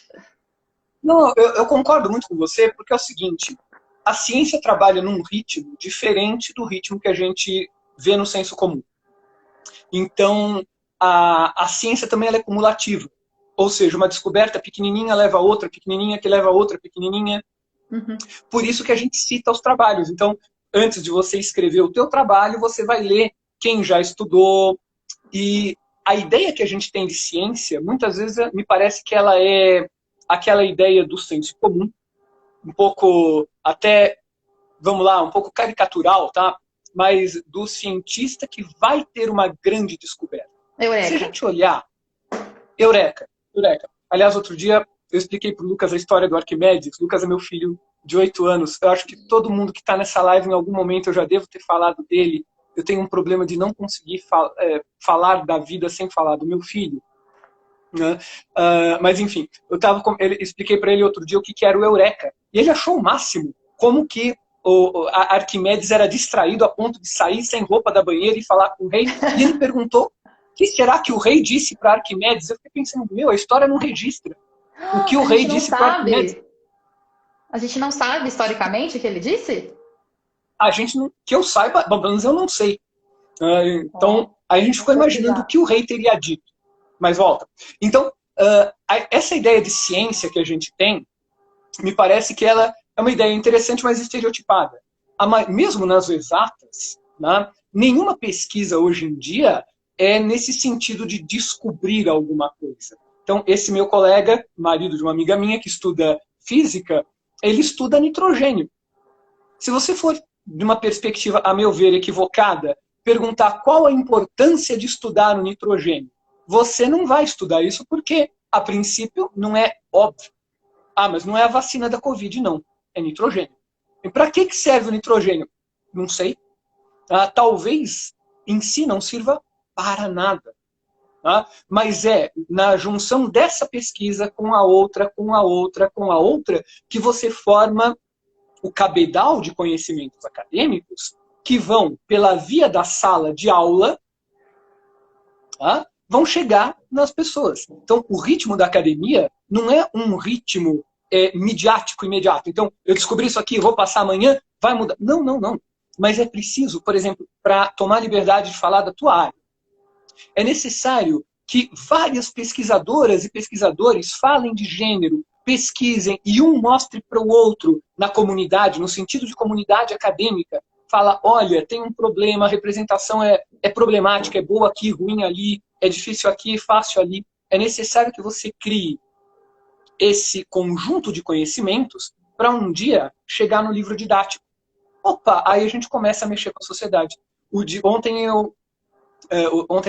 Não, eu concordo muito com você, porque é o seguinte, a ciência trabalha num ritmo diferente do ritmo que a gente vê no senso comum. Então, a ciência também ela é cumulativa. Ou seja, uma descoberta pequenininha leva a outra pequenininha, que leva a outra pequenininha. Uhum. Por isso que a gente cita os trabalhos. Então, antes de você escrever o teu trabalho, você vai ler quem já estudou. E a ideia que a gente tem de ciência, muitas vezes, me parece que ela é aquela ideia do senso comum, um pouco até, vamos lá, um pouco caricatural, tá? Mas do cientista que vai ter uma grande descoberta. Eureka. Se a gente olhar... Eureka. Aliás, outro dia eu expliquei para o Lucas a história do Arquimedes. Lucas é meu filho de 8 anos. Eu acho que todo mundo que está nessa live, em algum momento, eu já devo ter falado dele. Eu tenho um problema de não conseguir falar da vida sem falar do meu filho. Né? Mas, enfim, expliquei para ele outro dia o que era o Eureka. E ele achou o máximo como que a Arquimedes era distraído a ponto de sair sem roupa da banheira e falar com o rei. E ele perguntou, o que será que o rei disse para Arquimedes? Eu fiquei pensando, a história não registra. O que o rei disse para Arquimedes? A gente não sabe historicamente o que ele disse? A gente não, que eu saiba, pelo menos eu não sei. Então, Aí a gente ficou imaginando o que o rei teria dito. Mas volta. Então, essa ideia de ciência que a gente tem, me parece que ela é uma ideia interessante, mas estereotipada. Mesmo nas exatas, né, nenhuma pesquisa hoje em dia é nesse sentido de descobrir alguma coisa. Então, esse meu colega, marido de uma amiga minha que estuda física, ele estuda nitrogênio. Se você for de uma perspectiva, a meu ver, equivocada, perguntar qual a importância de estudar o nitrogênio, você não vai estudar isso porque, a princípio, não é óbvio. Ah, mas não é a vacina da Covid, não. É nitrogênio. E para que serve o nitrogênio? Não sei. Talvez em si não sirva para nada. Mas é na junção dessa pesquisa com a outra, com a outra, com a outra, que você forma o cabedal de conhecimentos acadêmicos que vão, pela via da sala de aula, vão chegar nas pessoas. Então, o ritmo da academia não é um ritmo midiático imediato. Então, eu descobri isso aqui, vou passar amanhã, vai mudar. Não, não, não. Mas é preciso, por exemplo, para tomar liberdade de falar da tua área, é necessário que várias pesquisadoras e pesquisadores falem de gênero, pesquisem e um mostre para o outro na comunidade, no sentido de comunidade acadêmica, fala, olha, tem um problema, a representação é problemática, é boa aqui, ruim ali, é difícil aqui, fácil ali. É necessário que você crie esse conjunto de conhecimentos para um dia chegar no livro didático. Opa, aí a gente começa a mexer com a sociedade. Ontem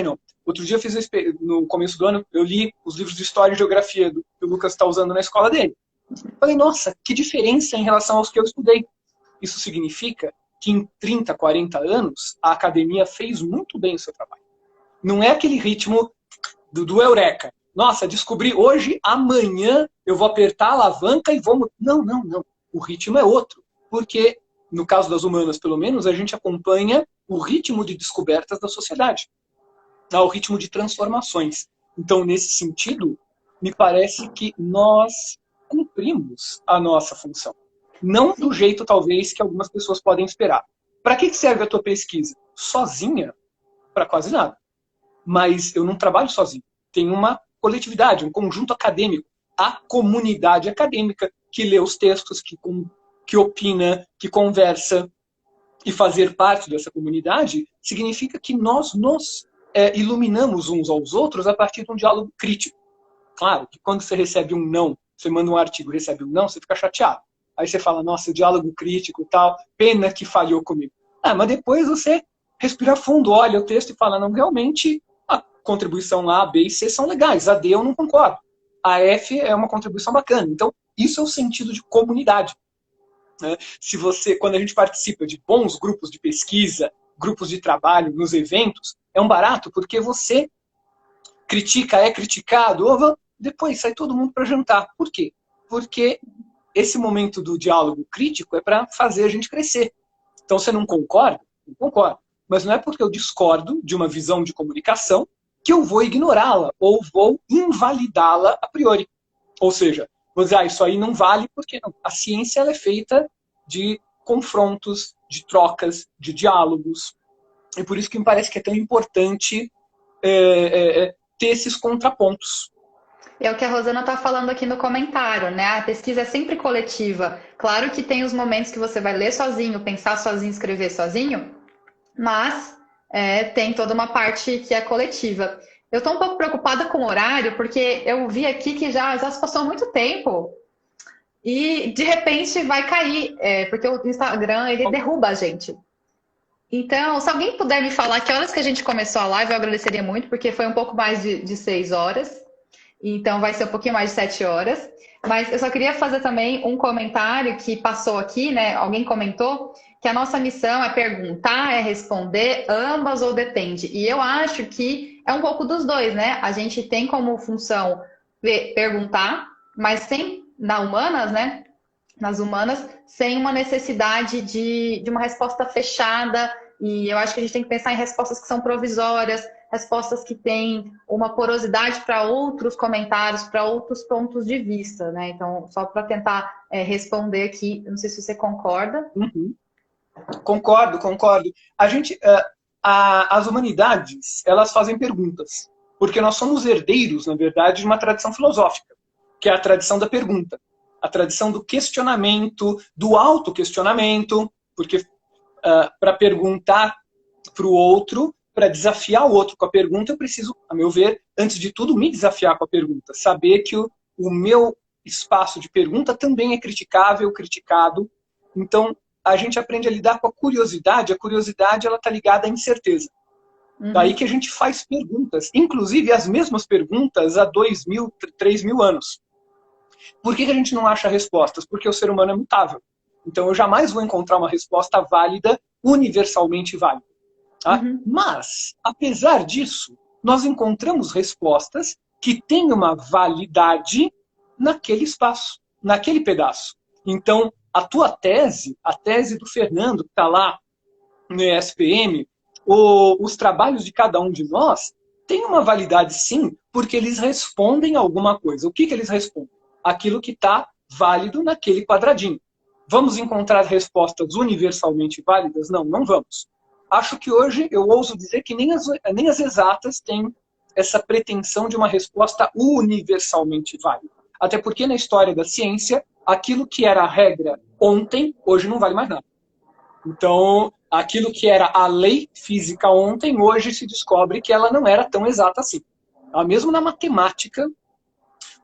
não. Outro dia eu fiz, no começo do ano, eu li os livros de História e Geografia que o Lucas está usando na escola dele. Falei, nossa, que diferença em relação aos que eu estudei. Isso significa que em 30, 40 anos, a academia fez muito bem o seu trabalho. Não é aquele ritmo do eureka. Nossa, descobri hoje, amanhã eu vou apertar a alavanca e vou... Não, não, não. O ritmo é outro. Porque, no caso das humanas, pelo menos, a gente acompanha o ritmo de descobertas da sociedade. O ritmo de transformações. Então, nesse sentido, me parece que nós cumprimos a nossa função. Não do jeito, talvez, que algumas pessoas podem esperar. Para que serve a tua pesquisa? Sozinha? Para quase nada. Mas eu não trabalho sozinho. Tem uma coletividade, um conjunto acadêmico. A comunidade acadêmica que lê os textos, que opina, que conversa. E fazer parte dessa comunidade significa que nós nos iluminamos uns aos outros a partir de um diálogo crítico. Claro que quando você recebe um não, você manda um artigo e recebe um não, você fica chateado. Aí você fala, nossa, o diálogo crítico e tal, pena que falhou comigo. Mas depois você respira fundo, olha o texto e fala, não, realmente a contribuição A, B e C são legais, a D eu não concordo. A F é uma contribuição bacana. Então, isso é o sentido de comunidade. Quando a gente participa de bons grupos de pesquisa, grupos de trabalho, nos eventos, é um barato porque você critica, é criticado, depois sai todo mundo para jantar. Por quê? Porque esse momento do diálogo crítico é para fazer a gente crescer. Então, você não concorda? Não concordo. Mas não é porque eu discordo de uma visão de comunicação que eu vou ignorá-la ou vou invalidá-la a priori. Ou seja, vou dizer, isso aí não vale, porque não. A ciência ela é feita de confrontos, de trocas, de diálogos. E por isso que me parece que é tão importante ter esses contrapontos. É o que a Rosana está falando aqui no comentário, né? A pesquisa é sempre coletiva. Claro que tem os momentos que você vai ler sozinho, pensar sozinho, escrever sozinho, mas tem toda uma parte que é coletiva. Eu estou um pouco preocupada com o horário, porque eu vi aqui que já se passou muito tempo e, de repente, vai cair, porque o Instagram, ele derruba a gente. Então, se alguém puder me falar que horas que a gente começou a live, eu agradeceria muito, porque foi um pouco mais de 6 horas. Então, vai ser um pouquinho mais de 7 horas. Mas eu só queria fazer também um comentário que passou aqui, né? Alguém comentou que a nossa missão é perguntar, é responder, ambas ou depende. E eu acho que é um pouco dos dois, né? A gente tem como função perguntar, mas sem, nas humanas, sem uma necessidade de uma resposta fechada. E eu acho que a gente tem que pensar em respostas que são provisórias, respostas que têm uma porosidade para outros comentários, para outros pontos de vista, né? Então, só para tentar responder aqui, não sei se você concorda. Uhum. Concordo. A as humanidades, elas fazem perguntas. Porque nós somos herdeiros, na verdade, de uma tradição filosófica, que é a tradição da pergunta. A tradição do questionamento, do autoquestionamento, porque para perguntar para o outro, para desafiar o outro com a pergunta, eu preciso, a meu ver, antes de tudo, me desafiar com a pergunta. Saber que o meu espaço de pergunta também é criticável, criticado. Então, a gente aprende a lidar com a curiosidade. A curiosidade está ligada à incerteza. Daí que a gente faz perguntas, inclusive as mesmas perguntas há 2.000, 3.000 anos. Por que a gente não acha respostas? Porque o ser humano é mutável. Então eu jamais vou encontrar uma resposta válida, universalmente válida. Tá? Mas, apesar disso, nós encontramos respostas que têm uma validade naquele espaço, naquele pedaço. Então, a tua tese, a tese do Fernando, que está lá no ESPM, os trabalhos de cada um de nós têm uma validade sim, porque eles respondem a alguma coisa. O que eles respondem? Aquilo que está válido naquele quadradinho. Vamos encontrar respostas universalmente válidas? Não, não vamos. Acho que hoje eu ouso dizer que nem as exatas têm essa pretensão de uma resposta universalmente válida. Até porque na história da ciência, aquilo que era a regra ontem, hoje não vale mais nada. Então, aquilo que era a lei física ontem, hoje se descobre que ela não era tão exata assim. Mesmo na matemática,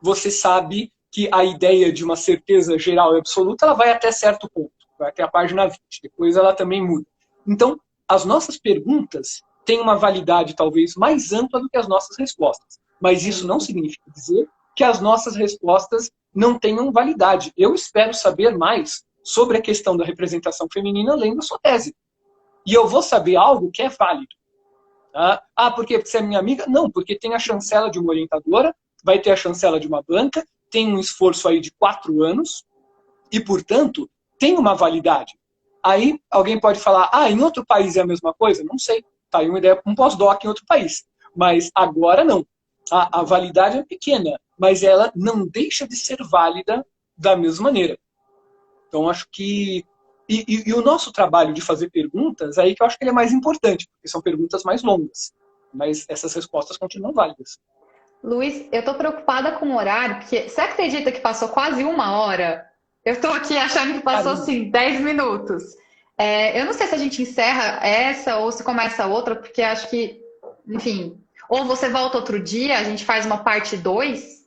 você sabe que a ideia de uma certeza geral e absoluta, ela vai até certo ponto, vai até a página 20, depois ela também muda. Então, as nossas perguntas têm uma validade talvez mais ampla do que as nossas respostas, mas isso não significa dizer que as nossas respostas não tenham validade. Eu espero saber mais sobre a questão da representação feminina além da sua tese. E eu vou saber algo que é válido. Tá? Porque você é minha amiga? Não, porque tem a chancela de uma orientadora, vai ter a chancela de uma banca, tem um esforço aí de 4 anos, e, portanto, tem uma validade. Aí alguém pode falar, em outro país é a mesma coisa? Não sei. Tá aí uma ideia para um pós-doc em outro país. Mas agora não. A validade é pequena, mas ela não deixa de ser válida da mesma maneira. Então, acho que... E o nosso trabalho de fazer perguntas, aí que eu acho que ele é mais importante, porque são perguntas mais longas. Mas essas respostas continuam válidas. Luiz, eu tô preocupada com o horário, porque você acredita que passou quase 1 hora? Eu tô aqui achando que passou, assim, 10 minutos. Eu não sei se a gente encerra essa ou se começa outra, porque acho que, enfim, ou você volta outro dia, a gente faz uma parte 2.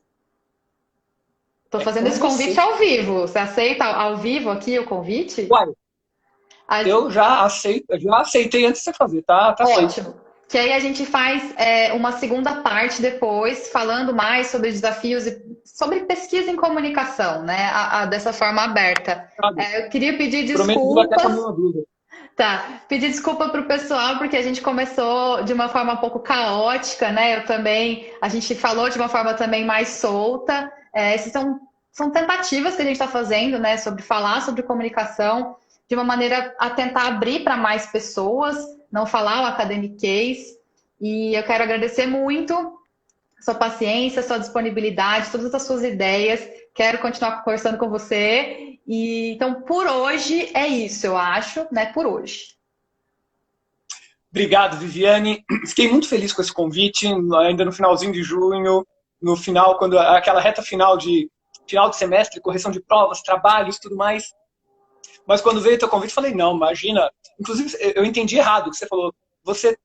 Tô fazendo esse convite ao vivo. Você aceita ao vivo aqui o convite? Uai, eu já aceitei antes de você fazer, tá? Ótimo. Que aí a gente faz uma segunda parte depois, falando mais sobre desafios e sobre pesquisa em comunicação, né? Dessa forma aberta. Eu queria pedir desculpas. Tá, pedir desculpa para o pessoal, porque a gente começou de uma forma um pouco caótica, né? A gente falou de uma forma também mais solta. Esses são tentativas que a gente está fazendo, né? Sobre falar sobre comunicação de uma maneira a tentar abrir para mais pessoas, não falar o academiquez. E eu quero agradecer muito a sua paciência, a sua disponibilidade, todas as suas ideias. Quero continuar conversando com você. Então, por hoje é isso, eu acho, né? Por hoje. Obrigado, Viviane. Fiquei muito feliz com esse convite, ainda no finalzinho de junho, no final, quando aquela reta final de semestre, correção de provas, trabalhos, tudo mais. Mas quando veio o teu convite, eu falei, não, imagina. Inclusive, eu entendi errado o que você falou. Você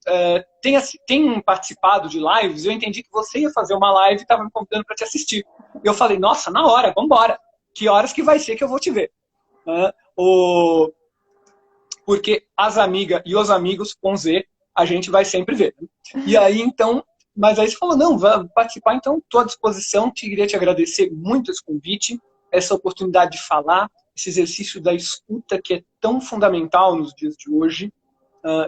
tem participado de lives, eu entendi que você ia fazer uma live e estava me convidando para te assistir. E eu falei, nossa, na hora, vamos embora. Que horas que vai ser que eu vou te ver? Porque as amigas e os amigos com Z, a gente vai sempre ver. E aí, então... Mas aí você falou, não, vai participar, então estou à disposição. Queria te agradecer muito esse convite, essa oportunidade de falar, esse exercício da escuta que é tão fundamental nos dias de hoje.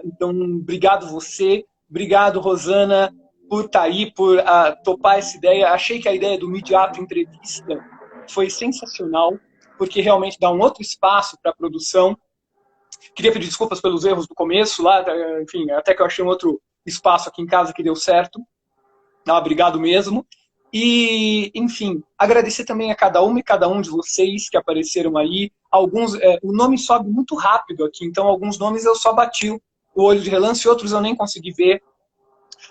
Então, obrigado você, obrigado, Rosana, por estar aí, por topar essa ideia. Achei que a ideia do Midiato Entrevista foi sensacional, porque realmente dá um outro espaço para a produção. Queria pedir desculpas pelos erros do começo, lá, enfim, até que eu achei um outro espaço aqui em casa que deu certo. Obrigado mesmo. E, enfim, agradecer também a cada uma e cada um de vocês que apareceram aí. Alguns, o nome sobe muito rápido aqui, então alguns nomes eu só bati o olho de relance, outros eu nem consegui ver,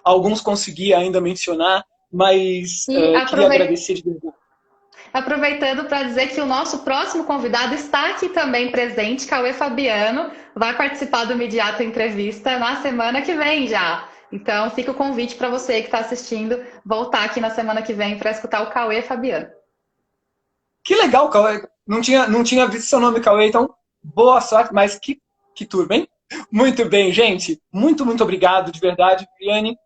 alguns consegui ainda mencionar, mas E queria agradecer de verdade. aproveitando para dizer que o nosso próximo convidado está aqui também presente, Cauê Fabiano, vai participar do Midiato Entrevista na semana que vem já. Então fica o convite para você que está assistindo voltar aqui na semana que vem para escutar o Cauê Fabiano. Que legal, Cauê. Não tinha visto seu nome, Cauê, então boa sorte, mas que turma, hein? Muito bem, gente. Muito, muito obrigado, de verdade, Viviane.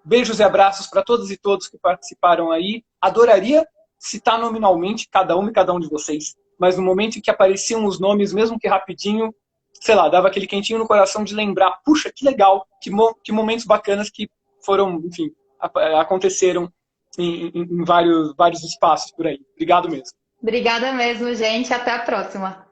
Beijos e abraços para todas e todos que participaram aí. Adoraria citar nominalmente cada uma e cada um de vocês, mas no momento em que apareciam os nomes, mesmo que rapidinho, sei lá, dava aquele quentinho no coração de lembrar, puxa, que legal, que momentos bacanas que foram, enfim, aconteceram em vários espaços por aí. Obrigado mesmo. Obrigada mesmo, gente. Até a próxima.